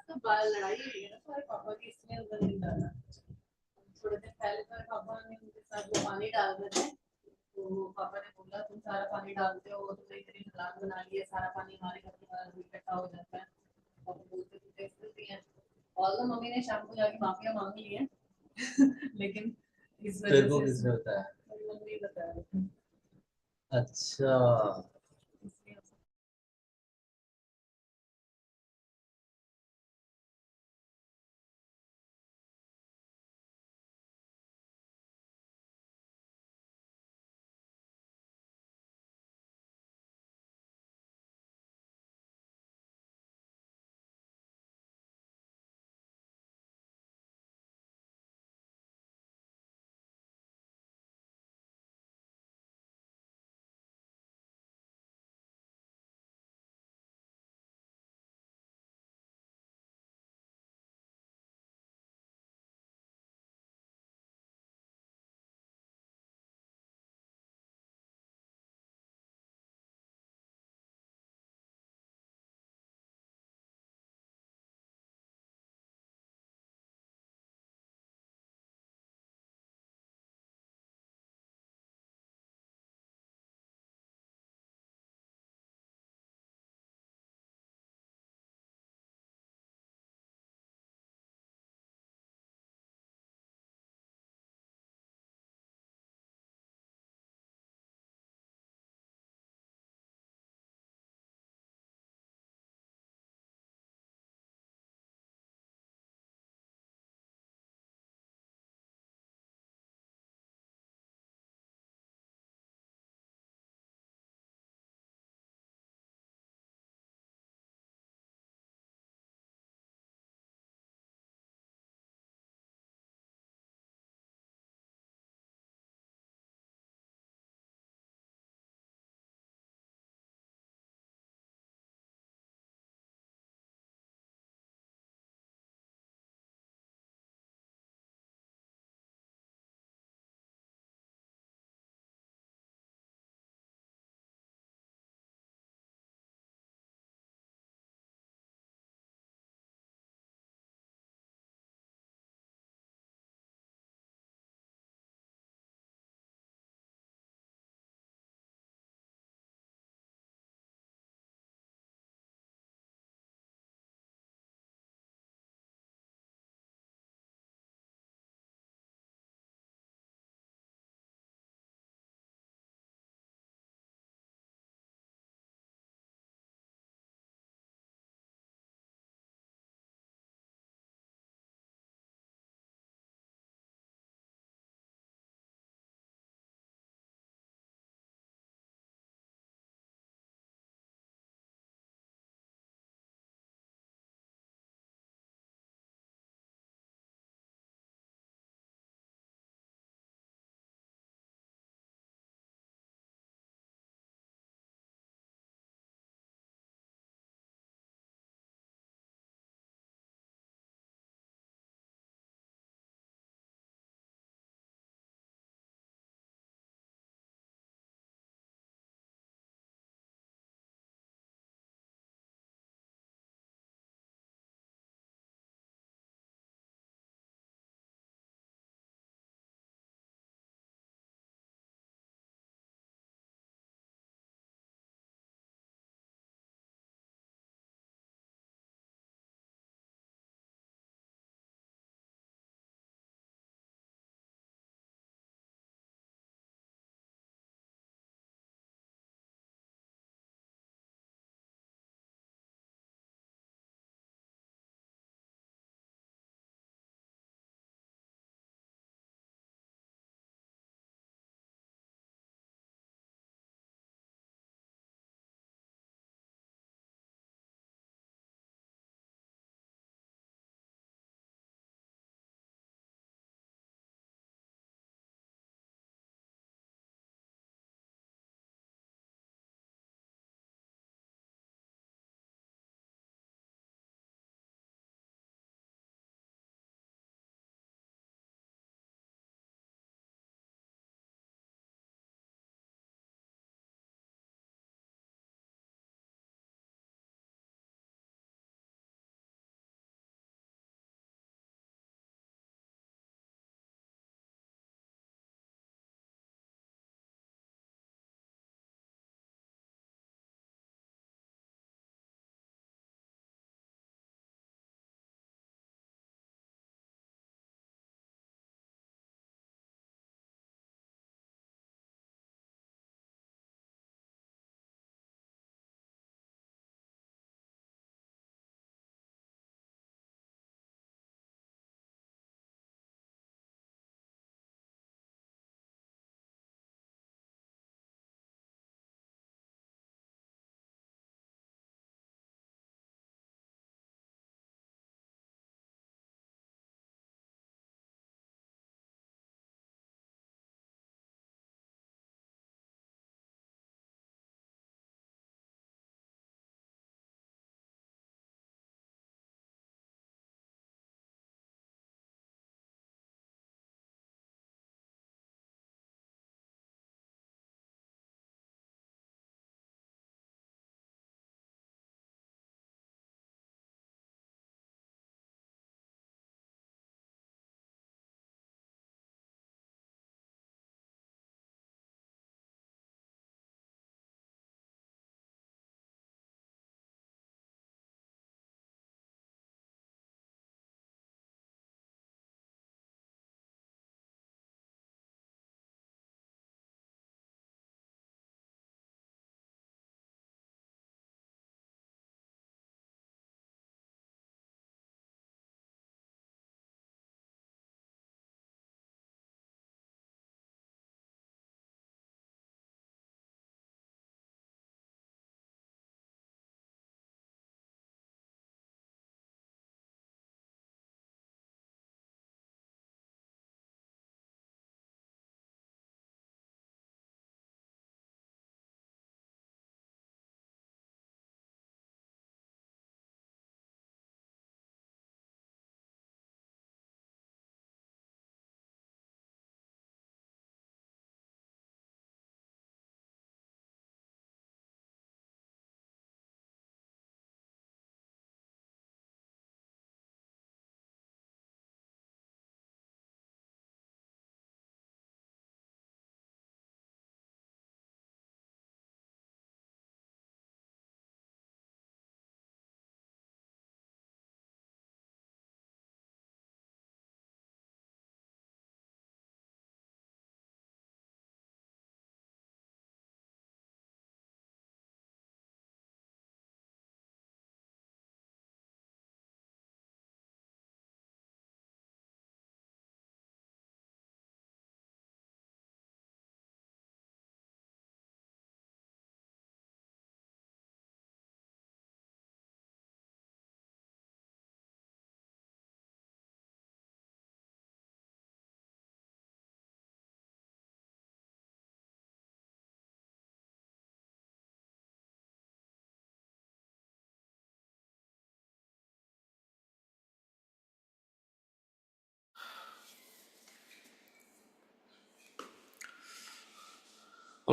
तो बाल लड़ाई हुई है ना तुम्हारे पापा की, इसलिए उधर नहीं डाला। थोड़े दिन पहले तो पापा ने उनके साथ वो पानी डाल रहे थे, तो पापा ने बोला तुम सारा पानी डालते हो, तुमने इतनी ढलान बना ली है, सारा पानी हमारे घर के बाहर इकट्ठा हो जाता है। पापा बोलते थे टेस्ट भी है, और तो मम्मी ने शाम को जाके माफिया मांग ली है। लेकिन इस वजह से किसने बताया? मम्मी बताया। अच्छा।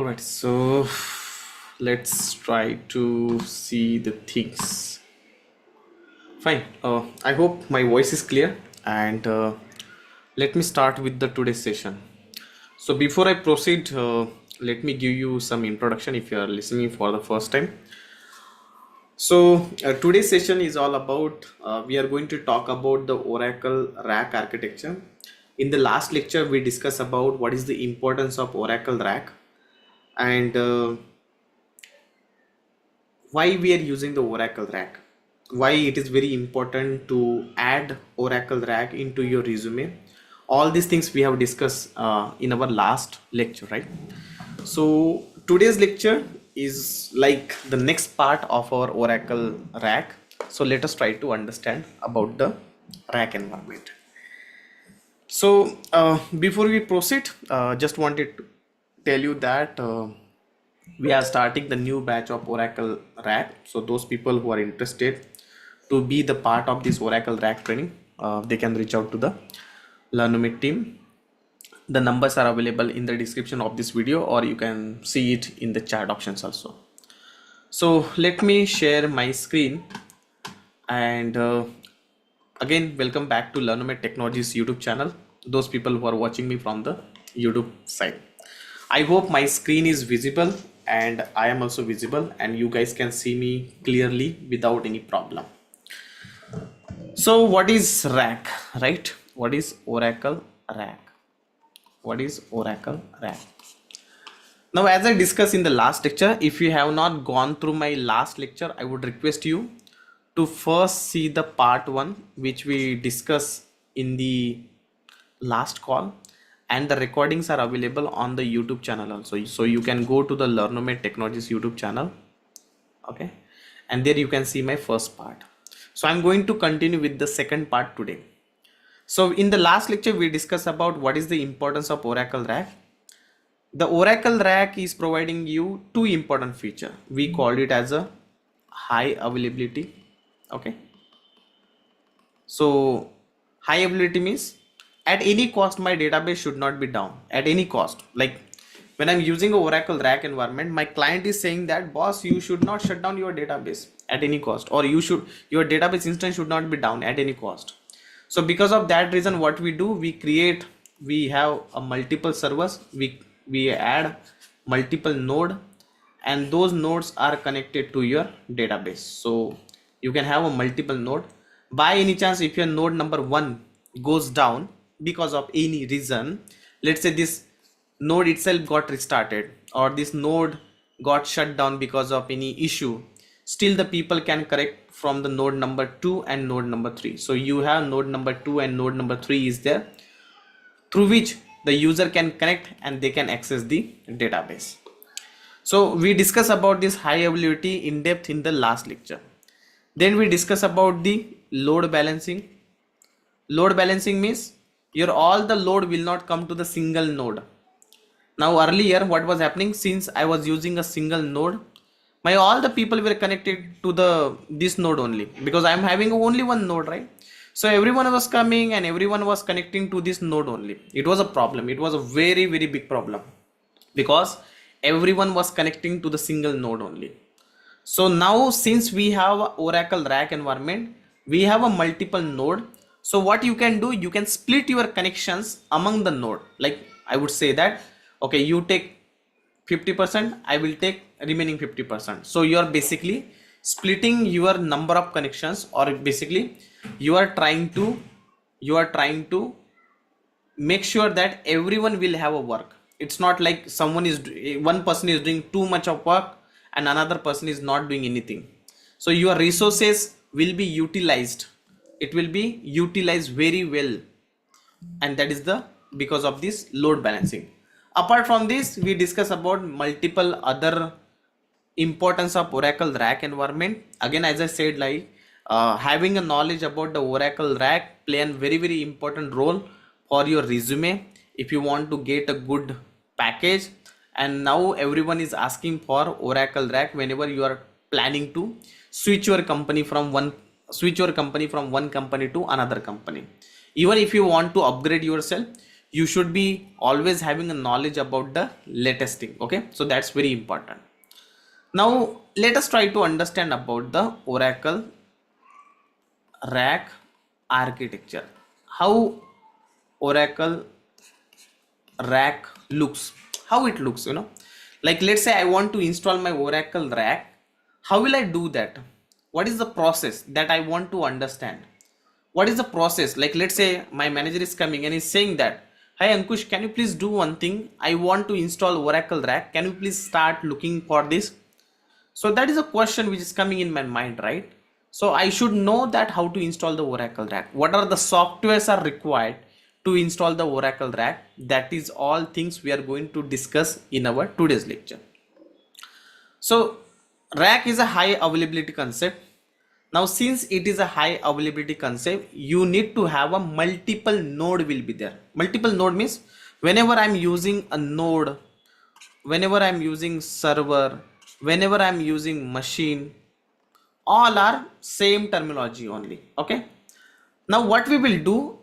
All right, so let's try to see the things. Fine. I hope my voice is clear, and let me start with the today's session. So before I proceed, let me give you some introduction if you are listening for the first time. So today's session is all about, we are going to talk about the Oracle RAC architecture. In the last lecture, we discussed about what is the importance of Oracle RAC and why we are using the Oracle RAC, why it is very important to add Oracle RAC into your resume. All these things we have discussed in our last lecture, right? So today's lecture is like the next part of our Oracle RAC. So let us try to understand about the RAC environment. So before we proceed, just wanted to tell you that we are starting the new batch of Oracle RAC. So those people who are interested to be the part of this Oracle RAC training, they can reach out to the Learnomate team. The numbers are available in the description of this video, or you can see it in the chat options also. So let me share my screen, and again, welcome back to Learnomate Technologies YouTube channel. Those people who are watching me from the YouTube side. I hope my screen is visible and I am also visible and you guys can see me clearly without any problem. So what is RAC, right? What is Oracle RAC? What is Oracle RAC? Now, as I discussed in the last lecture, if you have not gone through my last lecture, I would request you to first see the part 1 which we discussed in the last call, and the recordings are available on the YouTube channel also. So you can go to the Learnomate Technologies YouTube channel, okay, and there you can see my first part. So I'm going to continue with the second part today. So in the last lecture we discussed about what is the importance of Oracle RAC. The Oracle RAC is providing you two important features. We called it as a high availability, okay. So high availability means at any cost my database should not be down, at any cost. Like when I'm using a Oracle RAC environment, my client is saying that, boss, you should not shut down your database at any cost, or your database instance should not be down at any cost. So because of that reason, what we do, we have a multiple servers, we add multiple node, and those nodes are connected to your database. So you can have a multiple node. By any chance, if your node number 1 goes down because of any reason, let's say this node itself got restarted, or this node got shut down because of any issue, still the people can correct from the node number 2 and node number 3. So you have node number 2 and node number 3 is there, through which the user can connect and they can access the database. So we discuss about this high availability in depth in the last lecture. Then we discuss about the load balancing. Load balancing means your all the load will not come to the single node. Now earlier what was happening, since I was using a single node, my all the people were connected to this node only, because I am having only one node, right? So everyone was coming and everyone was connecting to this node only. It was a problem. It was a very, very big problem, because everyone was connecting to the single node only. So now since we have Oracle RAC environment, we have a multiple node. So what you can do, you can split your connections among the node. Like I would say that, okay, you take 50%, I will take remaining 50%. So you are basically splitting your number of connections, or basically you are trying to make sure that everyone will have a work. It's not like one person is doing too much of work and another person is not doing anything. So your resources will be utilized. It will be utilized very well, and that is because of this load balancing. Apart from this, we discuss about multiple other importance of Oracle RAC environment. Again, as I said, like having a knowledge about the Oracle RAC play a very, very important role for your resume if you want to get a good package. And now everyone is asking for Oracle RAC whenever you are planning to switch your company from one company to another company. Even if you want to upgrade yourself, you should be always having a knowledge about the latest thing. Okay, so that's very important. Now let us try to understand about the Oracle RAC architecture, how Oracle RAC looks, how it looks, like let's say I want to install my Oracle RAC. How will I do that? What is the process that I want to understand? What is the process? Like let's say my manager is coming and is saying that, hi Ankush, can you please do one thing? I want to install Oracle RAC. Can you please start looking for this? So that is a question which is coming in my mind, right? So I should know that how to install the Oracle RAC. What are the softwares are required to install the Oracle RAC? That is all things we are going to discuss in our today's lecture. So RAC is a high availability concept. Now since it is a high availability concept, you need to have a multiple node will be there. Multiple node means whenever I'm using a node, whenever I'm using server, whenever I'm using machine, all are same terminology only. Okay, now what we will do,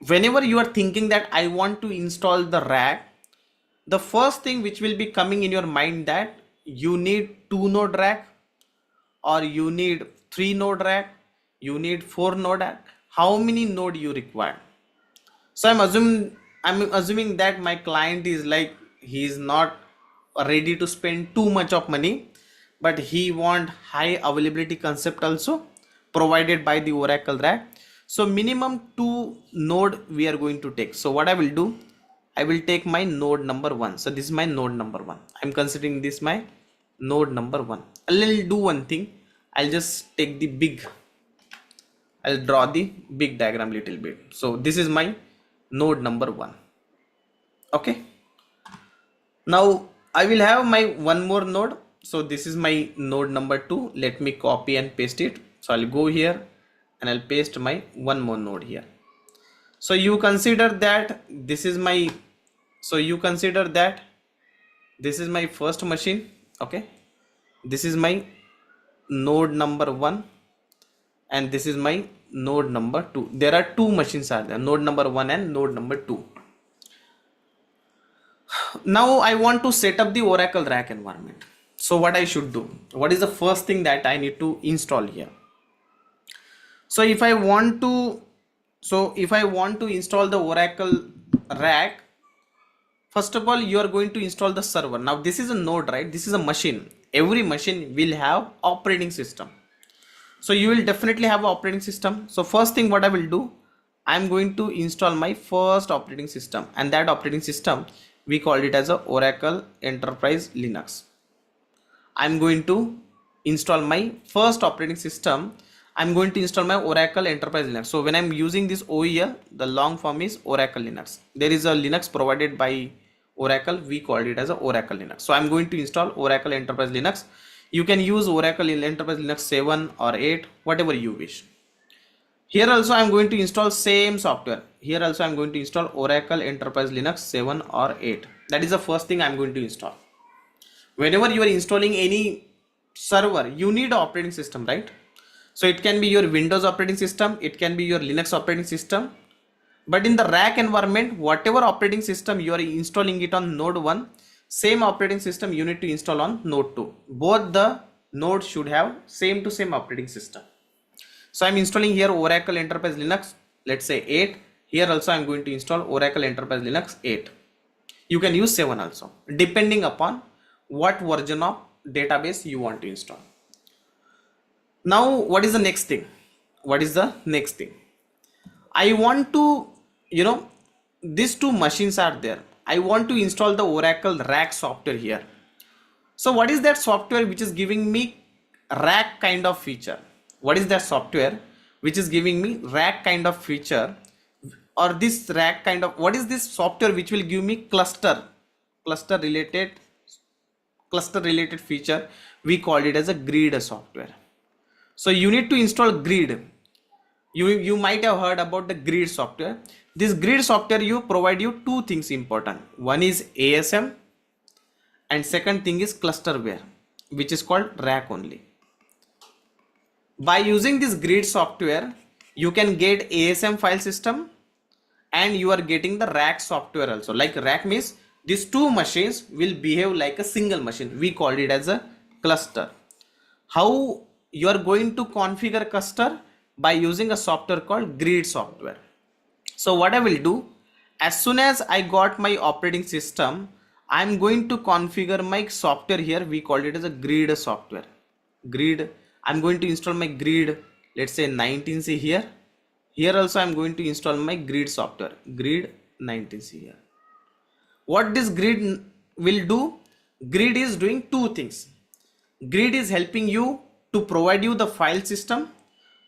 whenever you are thinking that I want to install the RAC, the first thing which will be coming in your mind that you need 2 node RAC, or you need 3 node RAC, you need 4 node RAC. How many node you require? So I'm assuming that my client is like, he is not ready to spend too much of money, but he want high availability concept also provided by the Oracle RAC. So minimum 2 node we are going to take. So what I will do, I will take my node number 1. So this is my node number 1. I'm considering this my node number 1. I'll do one thing. I'll just take the big, I'll draw the big diagram little bit. So this is my node number 1. Okay, now I will have my one more node. So this is my node number 2. Let me copy and paste it. So I'll go here and I'll paste my one more node here. So you consider that this is my, so you consider that this is my first machine. Okay, this is my node number 1 and this is my node number 2. There are 2 machines are there, node number 1 and node number 2. Now I want to set up the Oracle RAC environment. So what I should do, what is the first thing that I need to install here? So if I want to install the Oracle RAC, first of all you are going to install the server. Now this is a node, right? This is a machine. Every machine will have operating system. So you will definitely have an operating system. So first thing what I will do, I'm going to install my first operating system, and that operating system we called it as a Oracle Enterprise Linux. I'm going to install my first operating system. I'm going to install my Oracle Enterprise Linux. So when I'm using this OEL, the long form is Oracle Linux. There is a Linux provided by Oracle, we called it as a Oracle Linux. So I'm going to install Oracle Enterprise Linux. You can use Oracle Enterprise Linux 7 or 8, whatever you wish. Here also I'm going to install same software. Here also I'm going to install Oracle Enterprise Linux 7 or 8. That is the first thing I'm going to install. Whenever you are installing any server, you need an operating system, right? So it can be your Windows operating system, it can be your Linux operating system. But in the RAC environment, whatever operating system you are installing it on node 1, same operating system you need to install on node 2. Both the nodes should have same to same operating system. So I'm installing here Oracle Enterprise Linux, let's say 8. Here also I'm going to install Oracle Enterprise Linux 8. You can use 7 also, depending upon what version of database you want to install. Now what is the next thing? What is the next thing? I want to, these 2 machines are there. I want to install the Oracle RAC software here. So what is that software which is giving me RAC kind of feature? What is that software which is giving me RAC kind of feature, or this RAC kind of, what is this software which will give me cluster related feature? We call it as a grid software. So you need to install grid. You might have heard about the grid software. This grid software provide you 2 things important. One is ASM and second thing is clusterware, which is called RAC only. By using this grid software, you can get ASM file system and you are getting the RAC software also. Like RAC means these two machines will behave like a single machine. We call it as a cluster. How you are going to configure cluster? By using a software called grid software. So what I will do, as soon as I got my operating system, I'm going to configure my software here. We call it as a grid software. Grid, I'm going to install my grid, let's say 19C here. Here also I'm going to install my grid software, grid 19C here. What this grid will do? Grid is doing two things. Grid is helping you to provide you the file system.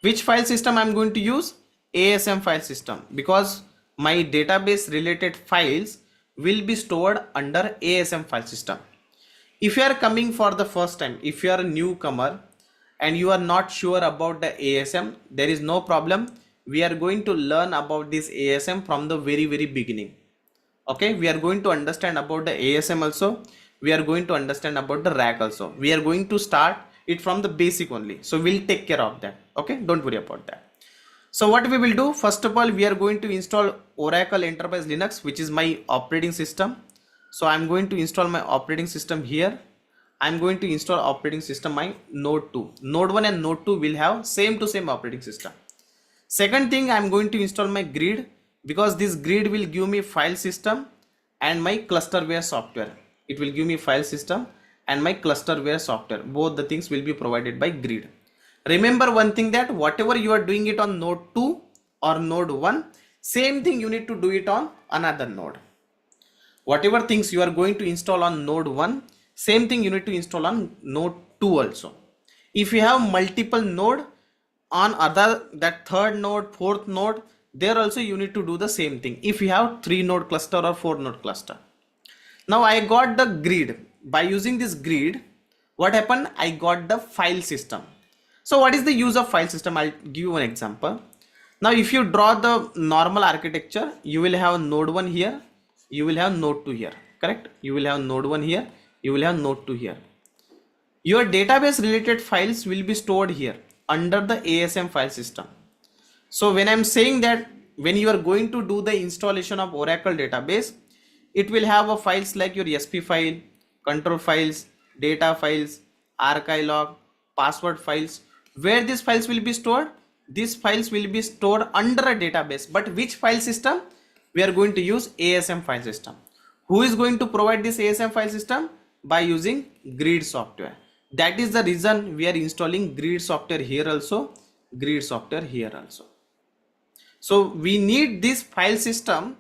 Which file system I'm going to use? ASM file system, because my database related files will be stored under ASM file system. If you are coming for the first time, if you are a newcomer and you are not sure about the ASM, there is no problem. We are going to learn about this ASM from the very beginning. Okay, we are going to understand about the ASM also. We are going to understand about the RAC also. We are going to start it from the basic only. So we'll take care of that. Okay, don't worry about that. So what we will do, first of all, we are going to install Oracle Enterprise Linux, which is my operating system. So I'm going to install my operating system here. I'm going to install operating system my Node 2. Node 1 and Node 2 will have same to same operating system. Second thing, I'm going to install my grid, because this grid will give me file system and my clusterware software. It will give me file system and my clusterware software. Both the things will be provided by grid. Remember one thing, that whatever you are doing it on Node 2 or Node 1, same thing you need to do it on another node. Whatever things you are going to install on Node 1, same thing you need to install on Node 2 also. If you have multiple node on other, that third node, fourth node, there also you need to do the same thing. If you have 3 node cluster or 4 node cluster. Now I got the grid. By using this grid, what happened? I got the file system. So what is the use of file system? I'll give you an example. Now if you draw the normal architecture, you will have node 1 here, you will have node 2 here, correct? You will have node 1 here, you will have node 2 here. Your database related files will be stored here under the ASM file system. So when I'm saying that when you are going to do the installation of Oracle database, it will have a files like your SP file, control files, data files, archive log, password files. Where these files will be stored? These files will be stored under a database. But which file system? We are going to use ASM file system. Who is going to provide this ASM file system? By using grid software. That is the reason we are installing grid software here also, grid software here also. So we need this file system.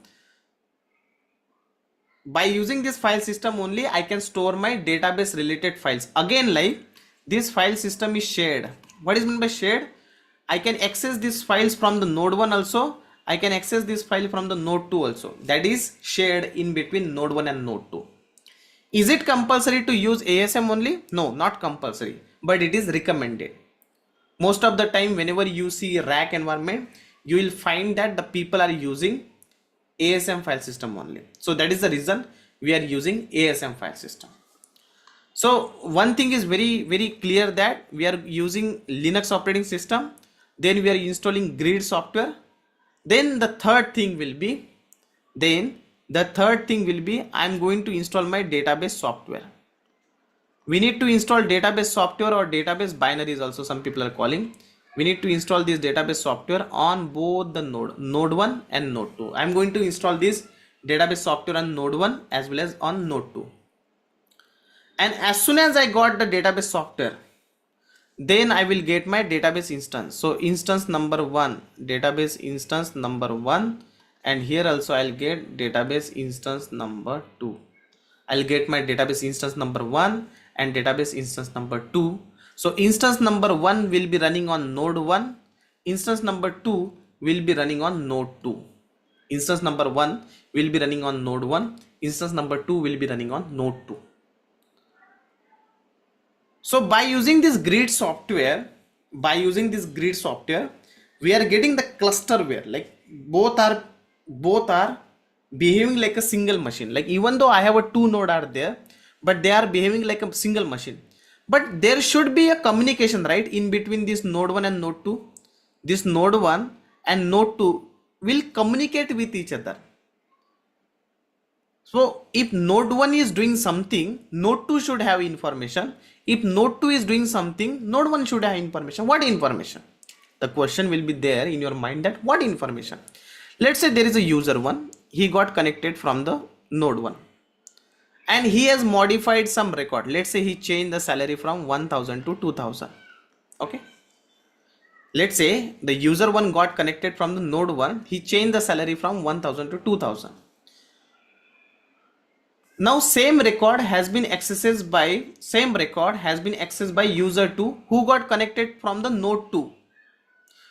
By using this file system only, I can store my database related files. Again, like this file system is shared. What is meant by shared? I can access these files from the node 1 also. I can access this file from the node 2 also. That is shared in between node 1 and node 2. Is it compulsory to use ASM only? No, not compulsory, but it is recommended. Most of the time, whenever you see RAC environment, you will find that the people are using ASM file system only. So that is the reason we are using ASM file system. So one thing is very clear, that we are using Linux operating system, then we are installing grid software. Then the third thing will be, I'm going to install my database software. We need to install database software, or database binaries also some people are calling. We need to install this database software on both the node 1 and node 2. I'm going to install this database software on node 1 as well as on node 2. And as soon as I got the database software, then I will get my database instance. So instance number 1, database instance number 1, and here also I'll get database instance number 2. I'll get my database instance number 1 and database instance number 2. So instance number 1 will be running on node 1, instance number 2 will be running on node 2. Instance number 1 will be running on node 1, instance number 2 will be running on node 2. So by using this grid software, we are getting the clusterware. Like both are behaving like a single machine. Like even though I have a 2 node are there, but they are behaving like a single machine. But there should be a communication, right, in between this node 1 and node 2. This node 1 and node 2 will communicate with each other. So if node 1 is doing something, node 2 should have information. If node 2 is doing something, node 1 should have information. What information? The question will be there in your mind, that what information? Let's say there is a user 1, he got connected from the node 1 and he has modified some record. Let's say he changed the salary from 1000 to 2000. Okay. Let's say the user 1 got connected from the node 1, he changed the salary from 1000 to 2000. Now same record has been accessed by user 2 who got connected from the node 2.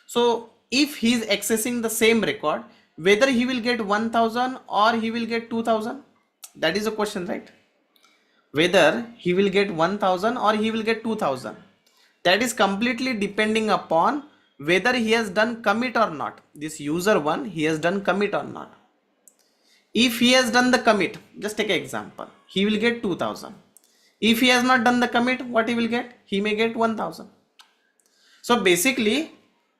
So if he is accessing the same record, whether he will get 1000 or he will get 2000, that is the question, right? Whether he will get 1000 or he will get 2000, that is completely depending upon whether he has done commit or not. This user 1, he has done commit or not. If he has done the commit, just take an example, he will get 2000. If he has not done the commit, what he will get? He may get 1000. So basically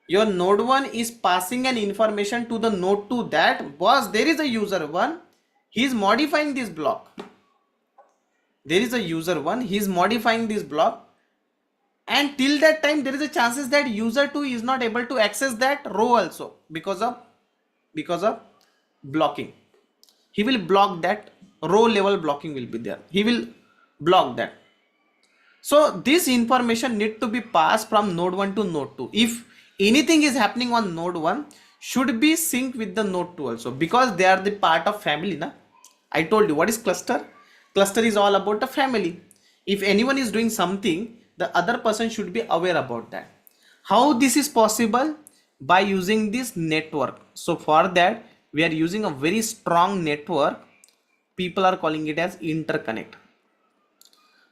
your node 1 is passing an information to the node 2 that, boss, there is a user 1, he is modifying this block. There is a user 1, he is modifying this block, and till that time there is a chances that user 2 is not able to access that row also because of blocking. He will block that, row level blocking will be there. He will block that. So this information need to be passed from node 1 to node 2. If anything is happening on node 1, should be synced with the node 2 also, because they are the part of family. Na? I told you what is cluster. Cluster is all about the family. If anyone is doing something, the other person should be aware about that. How this is possible? By using this network. So for that we are using a very strong network. People are calling it as interconnect.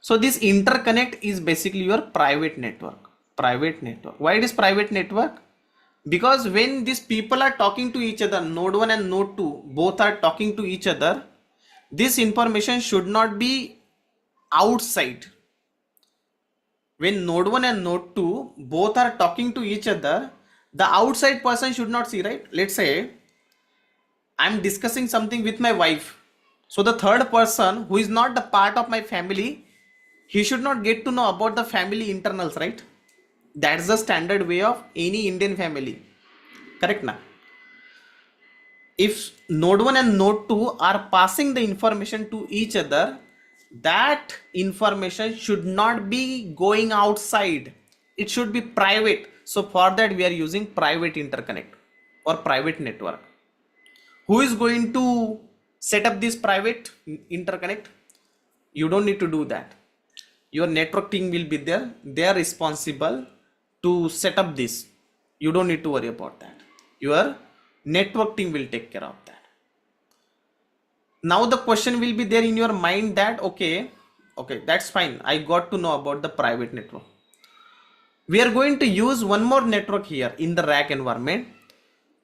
So this interconnect is basically your private network. Private network. Why it is private network? Because when these people are talking to each other, node 1 and node 2 both are talking to each other, this information should not be outside. When node 1 and node 2 both are talking to each other, the outside person should not see, right? Let's say I'm discussing something with my wife. So the third person who is not the part of my family, he should not get to know about the family internals, right? That's the standard way of any Indian family. Correct na? If node 1 and node 2 are passing the information to each other, that information should not be going outside. It should be private. So for that we are using private interconnect or private network. Who is going to set up this private interconnect? You don't need to do that. Your network team will be there. They are responsible to set up this. You don't need to worry about that. Your network team will take care of that. Now the question will be there in your mind that okay, that's fine. I got to know about the private network. We are going to use one more network here in the RAC environment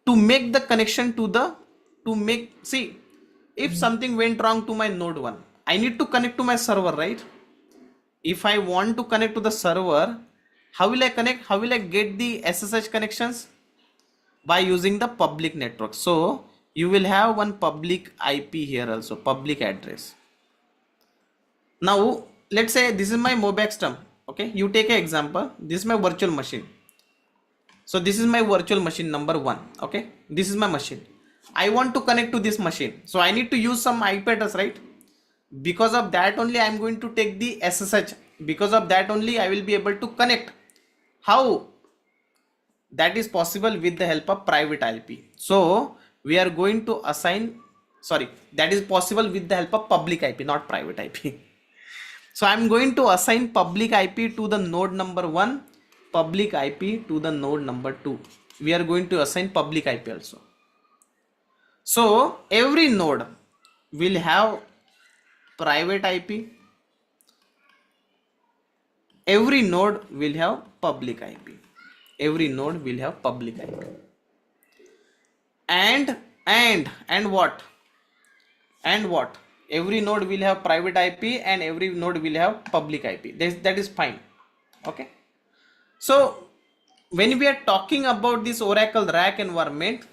to make the connection see, if something went wrong to my node 1, I need to connect to my server, right? If I want to connect to the server, how will I connect? How will I get the SSH connections? By using the public network. So you will have one public IP here also, public address. Now let's say this is my Mobex term. Okay, you take an example. This is my virtual machine. So this is my virtual machine number 1. Okay, this is my machine. I want to connect to this machine. So I need to use some IP address, right? Because of that only I am going to take the SSH. Because of that only I will be able to connect. How? That is possible with the help of private IP. So we are going to assign, that is possible with the help of public IP, not private IP. So I am going to assign public IP to the node number 1, public IP to the node number 2. We are going to assign public IP also. So every node will have private IP. Every node will have public IP. Every node will have public IP. And what? And what? Every node will have private IP and every node will have public IP. That is fine. Okay. So when we are talking about this Oracle RAC environment,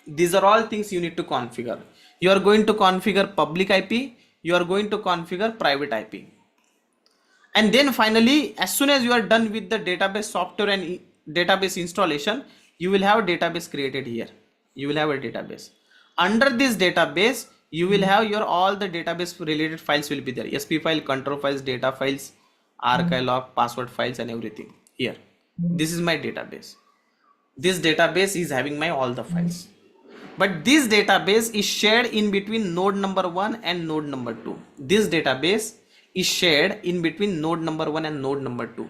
These are all things you need to configure. You are going to configure public IP, you are going to configure private IP. And then finally, as soon as you are done with the database software and database installation, you will have a database created here. You will have a database. Under this database, you will have your all the database related files will be there. SP file, control files, data files, archive, password files, and everything here. This is my database. This database is having my all the files. But this database is shared in between node number 1 and node number 2. This database is shared in between node number 1 and node number 2.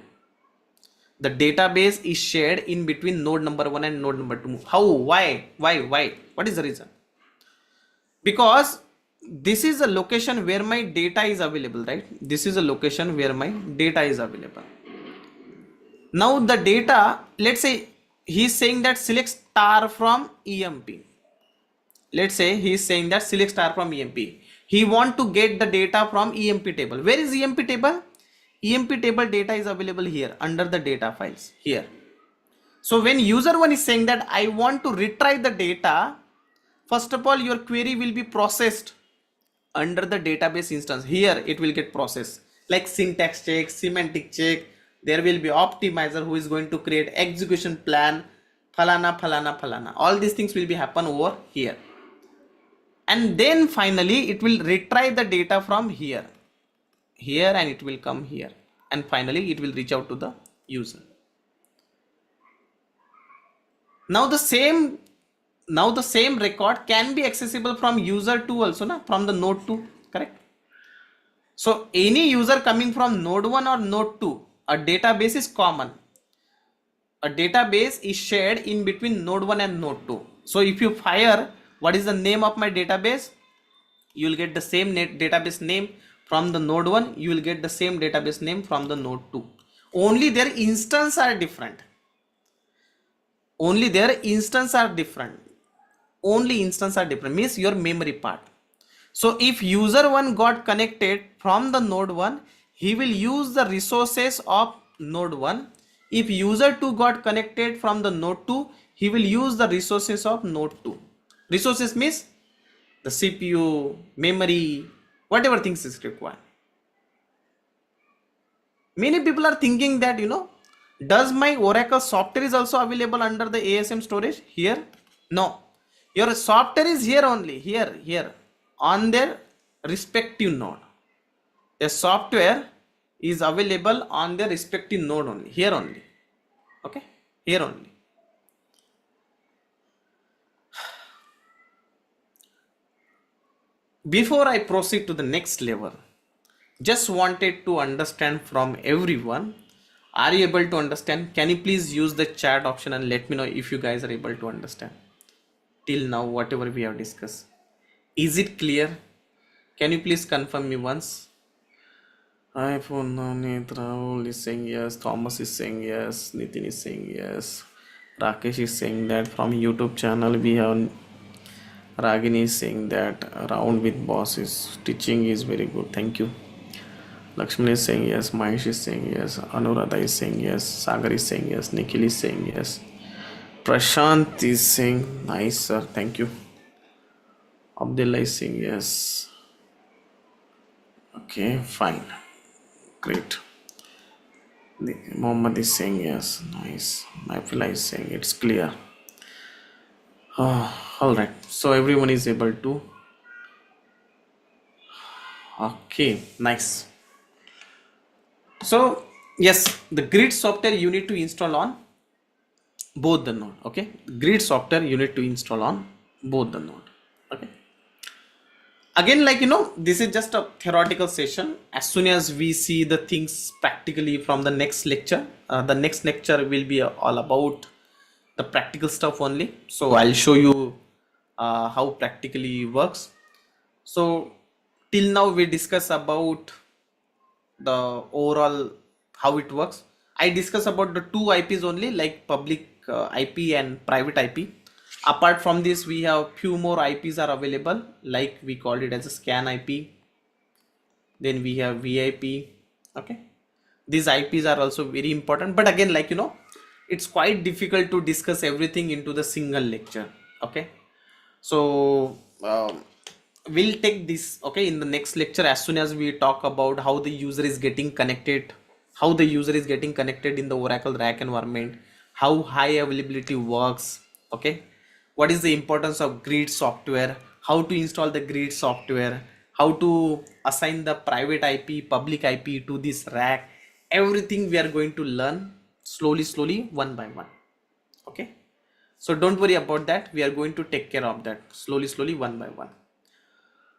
The database is shared in between node number 1 and node number 2. How? Why? What is the reason? Because this is a location where my data is available, right? This is a location where my data is available. Now the data, let's say he's saying that select star from EMP. Let's say he's saying that select star from EMP. He want to get the data from EMP table. Where is EMP table? EMP table data is available here under the data files here. So when user 1 is saying that I want to retrieve the data, first of all your query will be processed under the database instance. Here it will get processed like syntax check, semantic check. There will be optimizer who is going to create execution plan, falana. All these things will be happen over here. And then finally it will retrieve the data from here and it will come here, and finally it will reach out to the user. Now the same record can be accessible from user 2 also, from the node 2, correct? So any user coming from node 1 or node 2, a database is common. A database is shared in between node 1 and node 2. So if you fire what is the name of my database, you will get the same database name from the node 1, you will get the same database name from the node 2. Only their instances are different. Only instance are different means your memory part. So if user 1 got connected from the node 1, he will use the resources of node 1. If user 2 got connected from the node 2, he will use the resources of node 2. Resources means the CPU, memory, whatever things is required. Many people are thinking that, does my Oracle software is also available under the ASM storage here? No, your software is here only, here on their respective node. The software is available on their respective node only, here only. Okay, here only. Before I proceed to the next level, just wanted to understand from everyone. Are you able to understand? Can you please use the chat option and let me know if you guys are able to understand till now whatever we have discussed? Is it clear? Can you please confirm me once? iPhone Rahul is saying yes, Thomas is saying yes, Nitin is saying yes, Rakesh is saying that from YouTube channel we have Ragini is saying that round with boss is teaching is very good, thank you. Lakshman is saying yes, Mahesh is saying yes, Anuradha is saying yes, Sagar is saying yes, Nikhil is saying yes, Prashant is saying nice sir, thank you. Abdullah is saying yes. Okay, fine, great. Mohammed is saying yes, nice. Naifullah is saying it's clear. All right, so everyone is able to. Okay, nice. So yes, the grid software you need to install on both the node. Okay, grid software you need to install on both the node. Okay, again, this is just a theoretical session. As soon as we see the things practically from the next lecture, the next lecture will be all about the practical stuff only. So I'll show you how practically works. So till now we discuss about the overall how it works. I discuss about the two IPs only, like public IP and private IP. Apart from this, we have few more IPs are available, like we called it as a scan IP. Then we have VIP. Okay, these IPs are also very important, but again, it's quite difficult to discuss everything into the single lecture. Okay, So we'll take this, okay, in the next lecture, as soon as we talk about how the user is getting connected, in the Oracle RAC environment, how high availability works, okay, what is the importance of grid software, how to install the grid software, how to assign the private IP, public IP to this RAC. Everything we are going to learn slowly, one by one. Okay, so don't worry about that, we are going to take care of that slowly, one by one.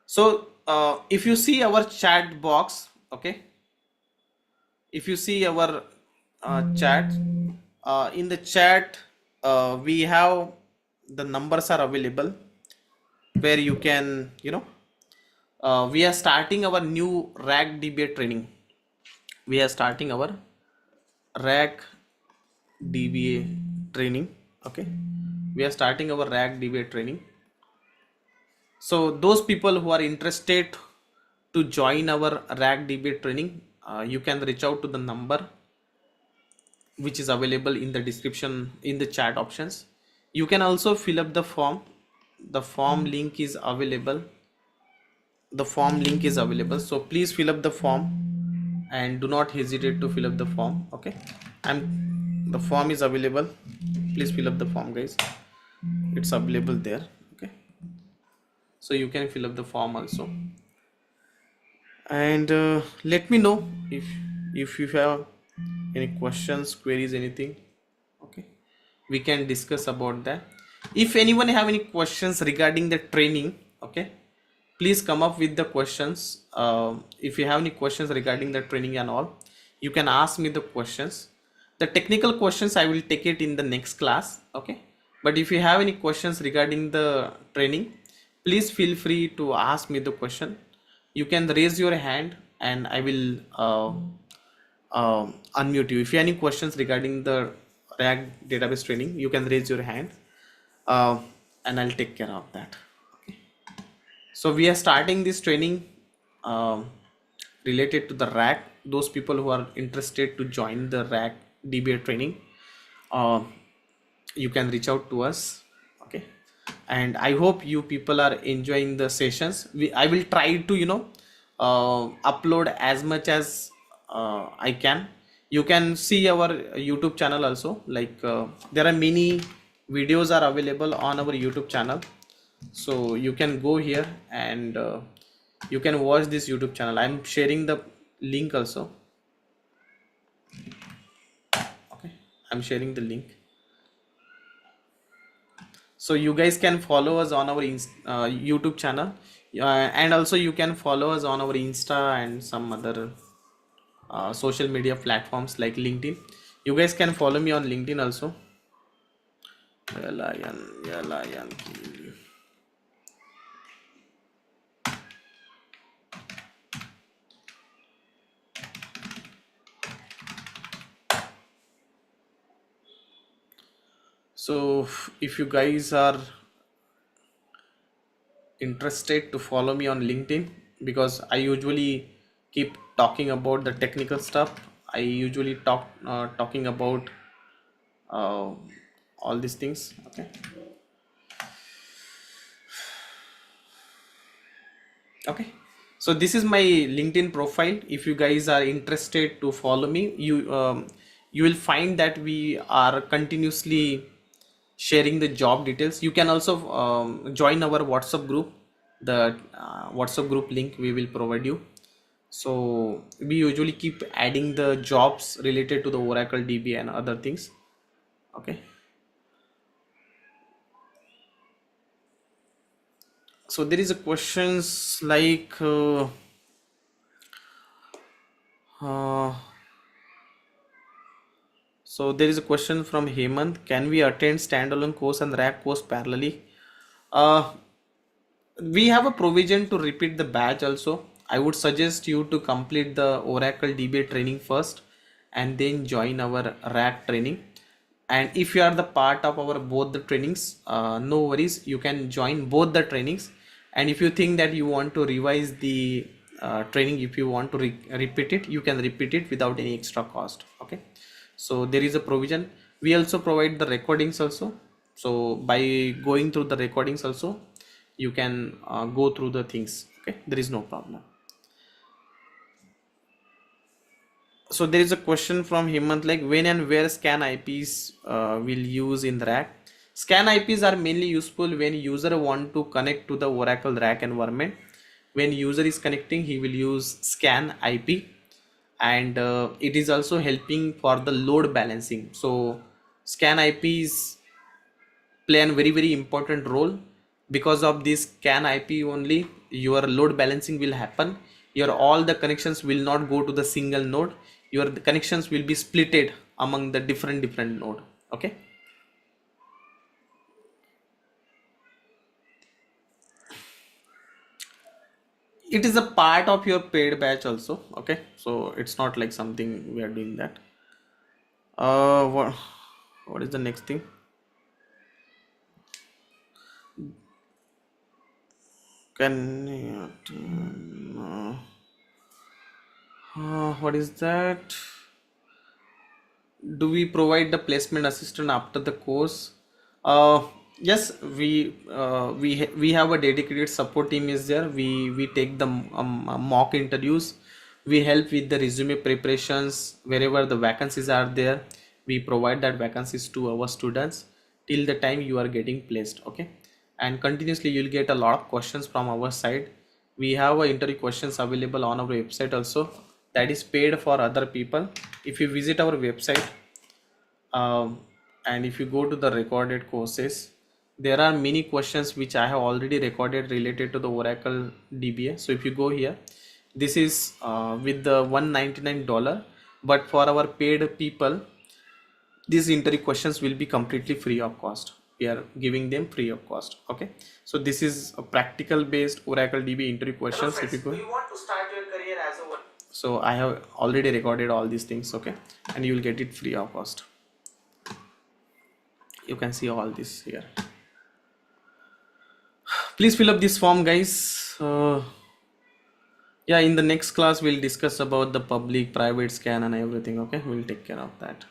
So if you see our chat box, okay, if you see our chat, in the chat we have the numbers are available, where you can, we are starting our new RAC DBA training. We are starting our RAC DBA training. Okay, we are starting our RAC DBA training. So those people who are interested to join our RAC DBA training, you can reach out to the number which is available in the description, in the chat options. You can also fill up the form. The form link is available. So please fill up the form and do not hesitate to fill up the form. Okay, and the form is available. Please fill up the form, guys. It's available there. Okay, so you can fill up the form also, and let me know if you have any questions, queries, anything. Okay, we can discuss about that. If anyone have any questions regarding the training, okay, please come up with the questions. If you have any questions regarding the training and all, you can ask me the questions. The technical questions I will take it in the next class. Okay, but if you have any questions regarding the training, please feel free to ask me the question. You can raise your hand and I will unmute you. If you have any questions regarding the RAC database training, you can raise your hand and I'll take care of that. Okay. So we are starting this training related to the RAC. Those people who are interested to join the RAC DBA training, you can reach out to us. Okay, and I hope you people are enjoying the sessions. I will try to upload as much as I can. You can see our YouTube channel also, like there are many videos are available on our YouTube channel, so you can go here and you can watch this YouTube channel. I'm sharing the link also. Okay, I'm sharing the link, so you guys can follow us on our YouTube channel, and also you can follow us on our Insta and some other social media platforms like LinkedIn. You guys can follow me on LinkedIn also. So if you guys are interested to follow me on LinkedIn, because I usually keep talking about the technical stuff. I usually talking about all these things. Okay, so this is my LinkedIn profile. If you guys are interested to follow me, you will find that we are continuously sharing the job details. You can also join our WhatsApp group. The WhatsApp group link we will provide you. So we usually keep adding the jobs related to the Oracle DBA and other things. Okay, so there is a questions like so there is a question from Hemant: can we attend standalone course and RAC course parallelly? We have a provision to repeat the batch also. I would suggest you to complete the Oracle DBA training first and then join our RAC training. And if you are the part of our both the trainings, no worries, you can join both the trainings. And if you think that you want to revise the training, if you want to repeat it, you can repeat it without any extra cost. Okay, so there is a provision. We also provide the recordings also. So by going through the recordings also, you can go through the things. Okay, there is no problem. So there is a question from Hemant, like when and where scan IPs will use in RAC. Scan IPs are mainly useful when user want to connect to the Oracle RAC environment. When user is connecting, he will use scan IP, and it is also helping for the load balancing. So scan IPs play a very important role. Because of this scan IP only, your load balancing will happen. Your all the connections will not go to the single node. Your connections will be splitted among the different node. Okay, it is a part of your paid batch also. Okay, so it's not like something we are doing that. What is the next thing? Can what is that? Do we provide the placement assistant after the course? Yes, we have a dedicated support team is there. We take the mock interviews. We help with the resume preparations wherever the vacancies are there. We provide that vacancies to our students till the time you are getting placed. Okay, and continuously you'll get a lot of questions from our side. We have interview questions available on our website also, that is paid for other people. If you visit our website, and if you go to the recorded courses, there are many questions which I have already recorded related to the Oracle DBA. So if you go here, this is with the $199, but for our paid people, these interview questions will be completely free of cost. We are giving them free of cost. Okay, so this is a practical based Oracle DBA interview questions. If you go, you want to start your career as a, so I have already recorded all these things. Okay, and you will get it free of cost. You can see all this here. Please fill up this form, guys. Yeah, in the next class we'll discuss about the public private scan and everything. Okay, we'll take care of that.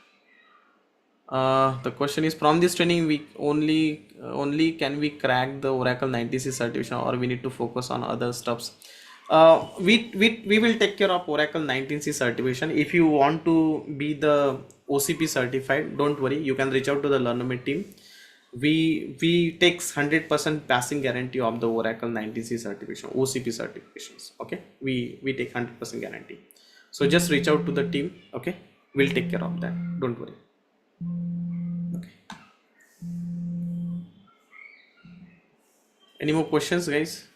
The question is, from this training we only can we crack the Oracle 90C certification, or we need to focus on other stuffs? We will take care of Oracle 19C certification. If you want to be the OCP certified, don't worry, you can reach out to the Learnomate team. We takes 100% passing guarantee of the Oracle 19C certification, OCP certifications. Okay, we take 100% guarantee. So just reach out to the team. Okay, we'll take care of that, don't worry. Okay, any more questions, guys?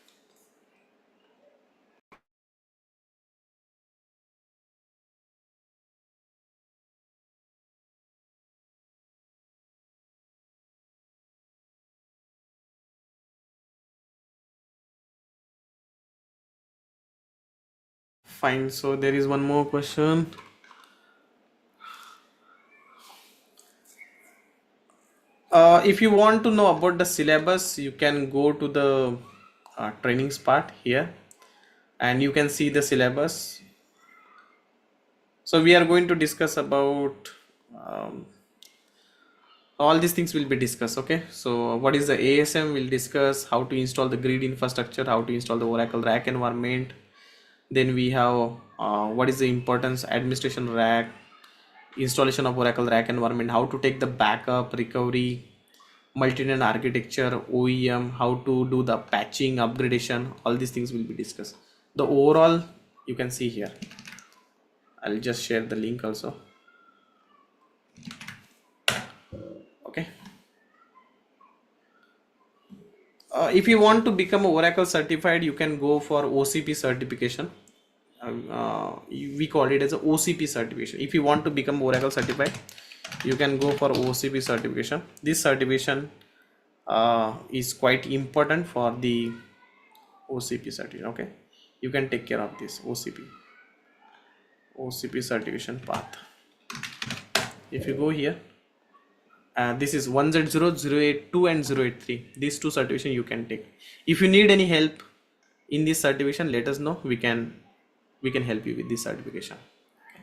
Fine, so there is one more question. If you want to know about the syllabus, you can go to the trainings part here, and you can see the syllabus. So we are going to discuss about all these things will be discussed. Okay, so what is the ASM, we'll discuss how to install the grid infrastructure, how to install the Oracle RAC environment. Then we have what is the importance administration RAC, installation of Oracle RAC environment, how to take the backup, recovery, multi-tenant architecture, OEM, how to do the patching, upgradation, all these things will be discussed. The overall you can see here. I'll just share the link also. Okay. If you want to become Oracle certified, you can go for OCP certification. We call it as a OCP certification. If you want to become Oracle certified, you can go for OCP certification. This certification is quite important for the OCP certification. Okay, you can take care of this OCP certification path. If you go here, this is 1Z0, 082 and 083. These two certification you can take. If you need any help in this certification, let us know. We can help you with this certification. Okay.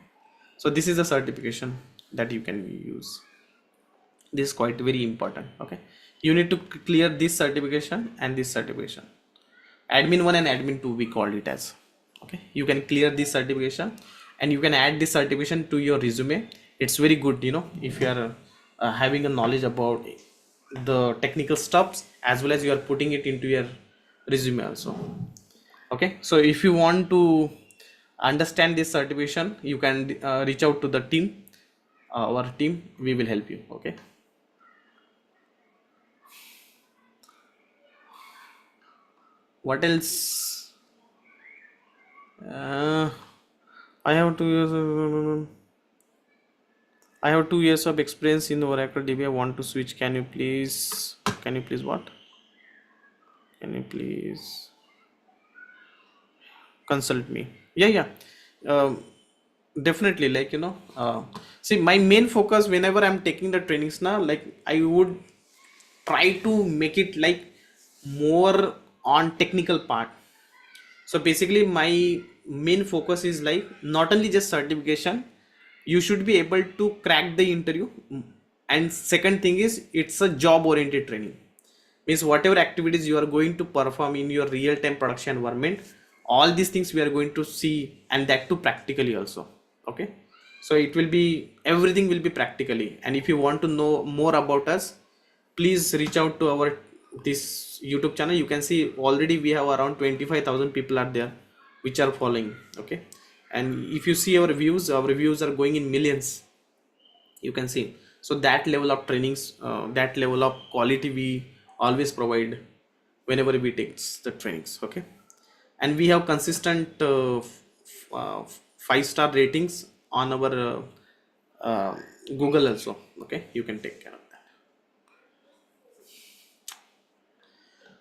So this is a certification that you can use. This is quite very important. Okay, you need to clear this certification and this certification. Admin 1 and admin 2 we called it as. Okay, you can clear this certification and you can add this certification to your resume. It's very good, you know, if you are having a knowledge about the technical stuffs as well as you are putting it into your resume also. Okay, so if you want to understand this certification, you can reach out to the team, our team, we will help you. Okay, what else? I have 2 years. I have 2 years of experience in Oracle DBA. I want to switch. Can you please what? Can you please consult me? Yeah. Definitely, like, you know, see, my main focus whenever I'm taking the trainings now, like, I would try to make it like more on technical part. So basically my main focus is like not only just certification, you should be able to crack the interview, and second thing is it's a job oriented training. Means whatever activities you are going to perform in your real time production environment, all these things we are going to see, and that too practically also. Okay, so it will be, everything will be practically. And if you want to know more about us, please reach out to our this YouTube channel. You can see already we have around 25,000 people are there which are following. Okay, and if you see our reviews are going in millions, you can see. So that level of trainings, that level of quality we always provide whenever we take the trainings. Okay, and we have consistent 5-star ratings on our Google also. Okay, you can take care of that.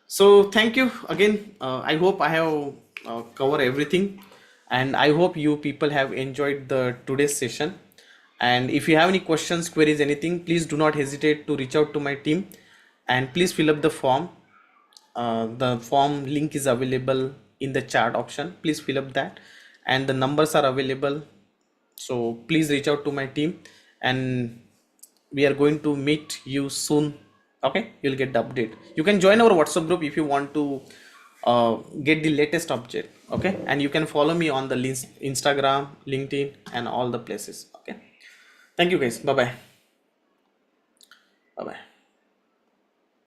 So thank you again. I hope I have covered everything, and I hope you people have enjoyed the today's session. And if you have any questions, queries, anything, please do not hesitate to reach out to my team, and please fill up the form. The form link is available in the chat option. Please fill up that, and the numbers are available. So please reach out to my team, and we are going to meet you soon. Okay, you'll get the update. You can join our WhatsApp group if you want to get the latest update. Okay, and you can follow me on the Instagram, LinkedIn, and all the places. Okay, thank you guys. Bye bye.